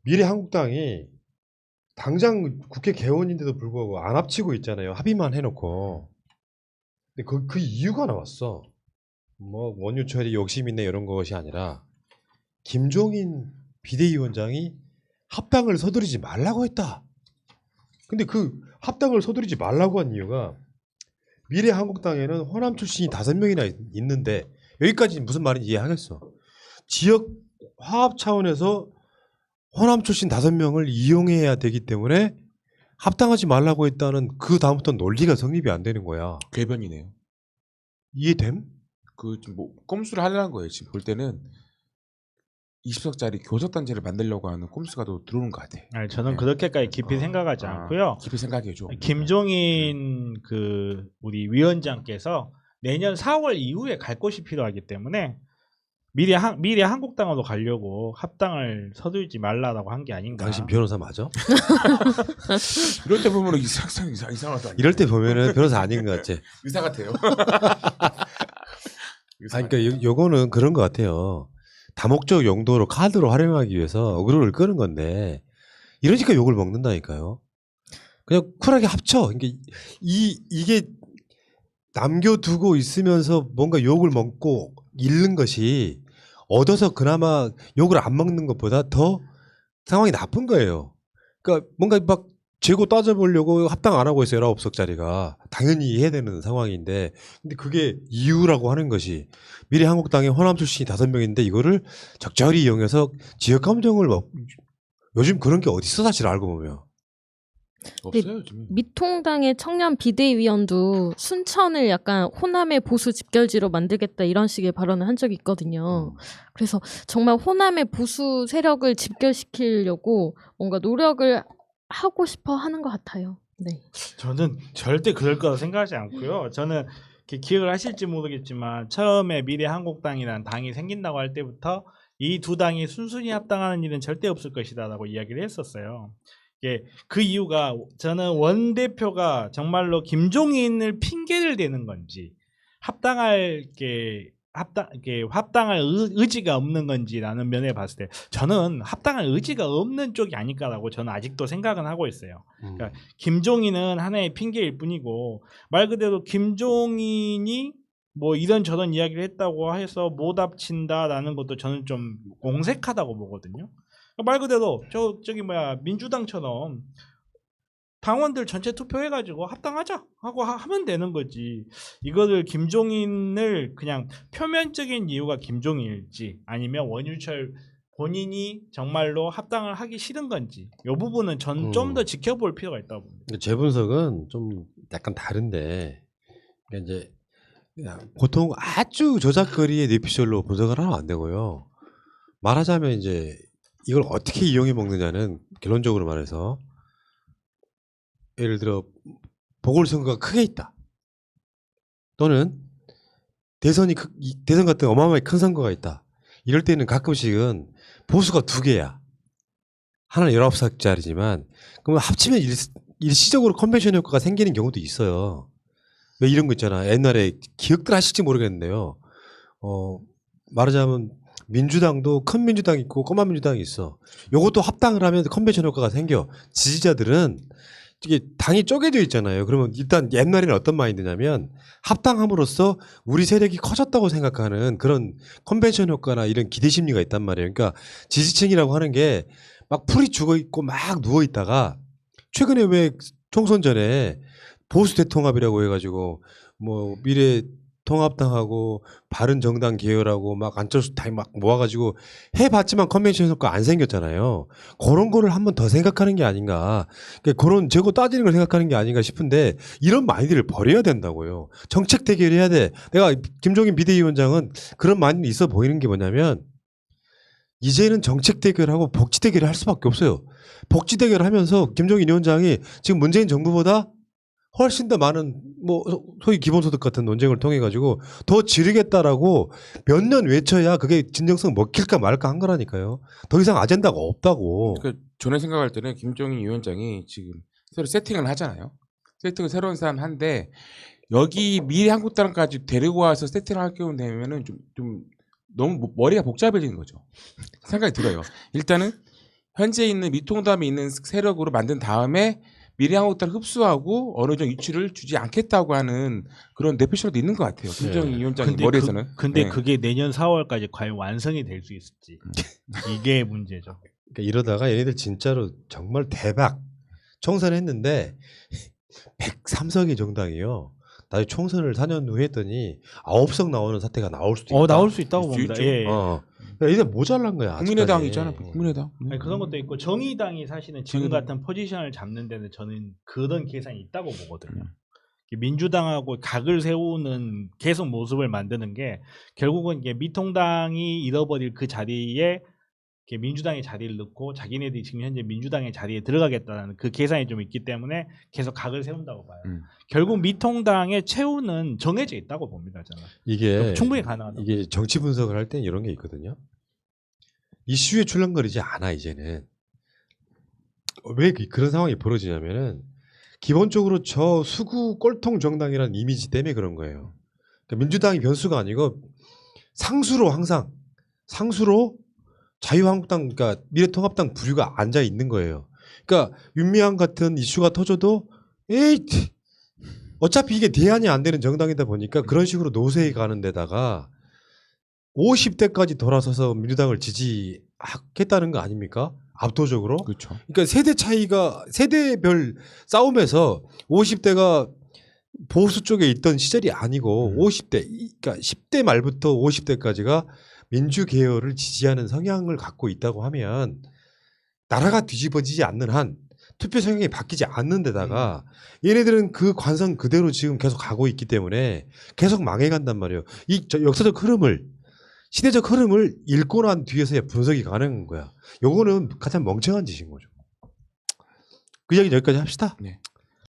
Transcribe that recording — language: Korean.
미래한국당이 당장 국회 개원인데도 불구하고 안 합치고 있잖아요. 합의만 해놓고. 근데 그 이유가 나왔어. 뭐 원유철이 욕심 있네 이런 것이 아니라 김종인 비대위원장이 합당을 서두르지 말라고 했다. 근데 그 합당을 서두르지 말라고 한 이유가 미래한국당에는 호남 출신이 5명이나 있는데 여기까지 무슨 말인지 이해하겠어. 지역 화합 차원에서 호남 출신 5명을 이용해야 되기 때문에 합당하지 말라고 했다는 그 다음부터 논리가 성립이 안 되는 거야. 궤변이네요. 이해됨? 그 뭐 꼼수를 하려는 거예요. 지금 볼 때는 20석짜리 교섭단체를 만들려고 하는 꼼수가 또 들어오는 것 같아. 아니, 저는 네. 그렇게까지 깊이 생각하지 않고요. 깊이 생각해줘. 김종인 그 우리 위원장께서 내년 4월 이후에 갈 곳이 필요하기 때문에 미래 한국당으로 가려고 합당을 서두르지 말라라고 한 게 아닌가. 당신 변호사 맞아? 이럴 때 보면 이상하다. 이럴 때 보면은 변호사 아닌 것 같아. 의사 같아요. 아니, 그러니까 요거는 그런 것 같아요. 다목적 용도로 카드로 활용하기 위해서 어그로를 끄는 건데 이러니까 욕을 먹는다니까요. 그냥 쿨하게 합쳐. 그러니까 이게 남겨두고 있으면서 뭔가 욕을 먹고 잃는 것이 얻어서 그나마 욕을 안 먹는 것보다 더 상황이 나쁜 거예요. 그러니까 뭔가 막 재고 따져보려고 합당 안 하고 있어요. 19석짜리가. 당연히 해야 되는 상황인데 근데 그게 이유라고 하는 것이 미래한국당의 호남 출신이 5명인데 이거를 적절히 이용해서 지역 감정을 막 요즘 그런 게 어디 있어 사실 알고 보면. 없어요 지금. 미통당의 청년 비대위원도 순천을 약간 호남의 보수 집결지로 만들겠다 이런 식의 발언을 한 적이 있거든요. 그래서 정말 호남의 보수 세력을 집결시키려고 뭔가 노력을 하고 싶어 하는 것 같아요. 네. 저는 절대 그럴 거라 생각하지 않고요. 저는 기억을 하실지 모르겠지만 처음에 미래한국당이라는 당이 생긴다고 할 때부터 이 두 당이 순순히 합당하는 일은 절대 없을 것이다라고 이야기를 했었어요. 그 이유가 저는 원 대표가 정말로 김종인을 핑계를 대는 건지 합당할 의지가 없는 건지라는 면에 봤을 때 저는 합당할 의지가 없는 쪽이 아닐까라고 저는 아직도 생각은 하고 있어요. 그러니까 김종인은 하나의 핑계일 뿐이고 말 그대로 김종인이 뭐 이런저런 이야기를 했다고 해서 못 합친다라는 것도 저는 좀 공색하다고 보거든요. 말 그대로 민주당처럼 당원들 전체 투표해가지고 합당하자 하고 하면 되는 거지. 이거를 김종인을 그냥 표면적인 이유가 김종인일지 아니면 원유철 본인이 정말로 합당을 하기 싫은 건지 이 부분은 전 좀 더 지켜볼 필요가 있다고 봅니다. 제 분석은 좀 약간 다른데 그러니까 이제 보통 아주 저작거리의 뇌피셜로 분석을 하면 안 되고요. 말하자면 이제 이걸 어떻게 이용해 먹느냐는 결론적으로 말해서 예를 들어 보궐선거가 크게 있다. 또는 대선 같은 어마어마하게 큰 선거가 있다. 이럴 때는 가끔씩은 보수가 2개야. 하나는 19석짜리지만 그러면 합치면 일시적으로 컨벤션 효과가 생기는 경우도 있어요. 왜 이런 거 있잖아. 옛날에 기억들 하실지 모르겠는데요. 말하자면 민주당도 큰 민주당이 있고 꼬마 민주당이 있어. 요것도 합당을 하면 컨벤션 효과가 생겨. 지지자들은 이게 당이 쪼개져 있잖아요. 그러면 일단 옛날에는 어떤 마인드냐면 합당함으로써 우리 세력이 커졌다고 생각하는 그런 컨벤션 효과나 이런 기대 심리가 있단 말이에요. 그러니까 지지층이라고 하는 게 막 풀이 죽어 있고 막 누워 있다가 최근에 왜 총선 전에 보수 대통합이라고 해가지고 뭐 미래 통합당하고 바른정당 계열하고 막 안철수 다 막 모아가지고 해봤지만 컨벤션 효과 안 생겼잖아요. 그런 거를 한번 더 생각하는 게 아닌가. 그러니까 그런 재고 따지는 걸 생각하는 게 아닌가 싶은데 이런 마인드를 버려야 된다고요. 정책 대결해야 돼. 내가 김종인 비대위원장은 그런 마인드 있어 보이는 게 뭐냐면 이제는 정책 대결하고 복지 대결을 할 수밖에 없어요. 복지 대결을 하면서 김종인 위원장이 지금 문재인 정부보다 훨씬 더 많은 뭐 소위 기본소득 같은 논쟁을 통해 가지고 더 지르겠다라고 몇 년 외쳐야 그게 진정성 먹힐까 말까 한 거라니까요. 더 이상 아젠다가 없다고. 그러니까 전에 생각할 때는 김종인 위원장이 지금 새로 세팅을 하잖아요. 세팅을 새로운 사람 한데 여기 미래한국당까지 데리고 와서 세팅을 할 경우 되면은 좀 너무 머리가 복잡해지는 거죠. 생각이 들어요. 일단은 현재 있는 미통당에 있는 세력으로 만든 다음에 미래한국당을 흡수하고 어느 정도 위치를 주지 않겠다고 하는 그런 내표시로도 있는 것 같아요. 김정인 위원장 머리에서는. 근데 네. 그게 내년 4월까지 과연 완성이 될 수 있을지 이게 문제죠. 그러니까 이러다가 얘네들 진짜로 정말 대박 총선했는데 103석의 정당이요. 나중에 총선을 4년 후에 했더니 9석 나오는 사태가 나올 수도 있다. 나올 수 있다고 있을 수 봅니다. 있죠. 예. 얘네 모자란 거야. 국민의당이잖아. 아직까지. 국민의당. 아니, 그런 것도 있고 정의당이 사실은 지금 정의당. 같은 포지션을 잡는 데는 저는 그런 계산이 있다고 보거든요. 민주당하고 각을 세우는 계속 모습을 만드는 게 결국은 이게 미통당이 잃어버릴 그 자리에 이렇게 민주당의 자리를 넣고 자기네들이 지금 현재 민주당의 자리에 들어가겠다는 그 계산이 좀 있기 때문에 계속 각을 세운다고 봐요. 결국 미통당의 최후는 정해져 있다고 봅니다. 저는 이게 충분히 가능하다. 이게 정치 분석을 할 때는 이런 게 있거든요. 이슈에 출렁거리지 않아 이제는. 왜 그런 상황이 벌어지냐면은 기본적으로 저 수구 꼴통 정당이라는 이미지 때문에 그런 거예요. 그러니까 민주당이 변수가 아니고 상수로 항상 상수로 자유한국당 그러니까 미래통합당 부류가 앉아 있는 거예요. 그러니까 윤미향 같은 이슈가 터져도 에이 어차피 이게 대안이 안 되는 정당이다 보니까 그런 식으로 노세에 가는 데다가 50대까지 돌아서서 민주당을 지지하겠다는 거 아닙니까? 압도적으로. 그렇죠. 그러니까 세대 차이가 세대별 싸움에서 50대가 보수 쪽에 있던 시절이 아니고 50대 그러니까 10대 말부터 50대까지가 민주 계열을 지지하는 성향을 갖고 있다고 하면 나라가 뒤집어지지 않는 한 투표 성향이 바뀌지 않는 데다가 얘네들은 그 관성 그대로 지금 계속 가고 있기 때문에 계속 망해간단 말이에요. 이 역사적 흐름을 시대적 흐름을 읽고 난 뒤에서야 분석이 가능한 거야. 요거는 가장 멍청한 짓인 거죠. 그 이야기 여기까지 합시다. 네.